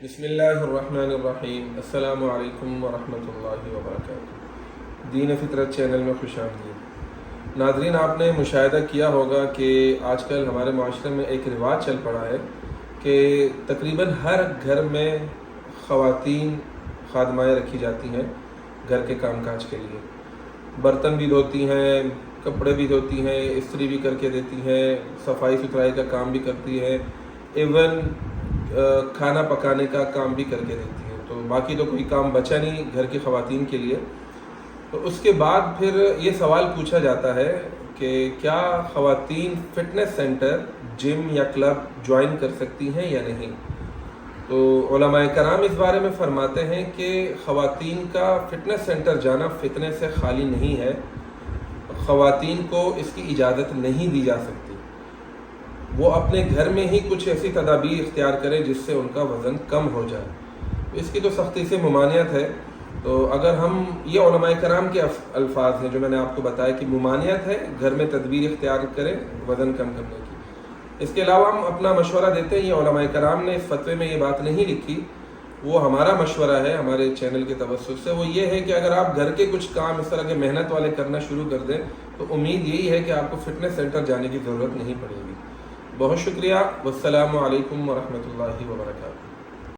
بسم اللہ الرحمن الرحیم۔ السلام علیکم ورحمۃ اللہ وبرکاتہ۔ دین فطرت چینل میں خوش آمدید۔ ناظرین، آپ نے مشاہدہ کیا ہوگا کہ آج کل ہمارے معاشرے میں ایک رواج چل پڑا ہے کہ تقریباً ہر گھر میں خواتین خادمائیں رکھی جاتی ہیں گھر کے کام کاج کے لیے۔ برتن بھی دھوتی ہیں، کپڑے بھی دھوتی ہیں، استری بھی کر کے دیتی ہیں، صفائی ستھرائی کا کام بھی کرتی ہیں، ایون کھانا پکانے کا کام بھی کر کے دیتی ہیں۔ تو باقی تو کوئی کام بچا نہیں گھر کی خواتین کے لیے۔ تو اس کے بعد پھر یہ سوال پوچھا جاتا ہے کہ کیا خواتین فٹنس سینٹر، جم یا کلب جوائن کر سکتی ہیں یا نہیں؟ تو علماء کرام اس بارے میں فرماتے ہیں کہ خواتین کا فٹنس سینٹر جانا فتنے سے خالی نہیں ہے، خواتین کو اس کی اجازت نہیں دی جا سکتی۔ وہ اپنے گھر میں ہی کچھ ایسی تدابیر اختیار کریں جس سے ان کا وزن کم ہو جائے۔ اس کی تو سختی سے ممانعت ہے۔ تو اگر ہم یہ علماء کرام کے الفاظ ہیں جو میں نے آپ کو بتایا کہ ممانعت ہے، گھر میں تدبیر اختیار کریں وزن کم کرنے کی۔ اس کے علاوہ ہم اپنا مشورہ دیتے ہیں، یہ علماء کرام نے اس فتوے میں یہ بات نہیں لکھی، وہ ہمارا مشورہ ہے ہمارے چینل کے توسط سے۔ وہ یہ ہے کہ اگر آپ گھر کے کچھ کام اس طرح کے محنت والے کرنا شروع کر دیں تو امید یہی ہے کہ آپ کو فٹنس سینٹر جانے کی ضرورت نہیں پڑے گی۔ بہت شکریہ، والسلام علیکم ورحمۃ اللہ وبرکاتہ۔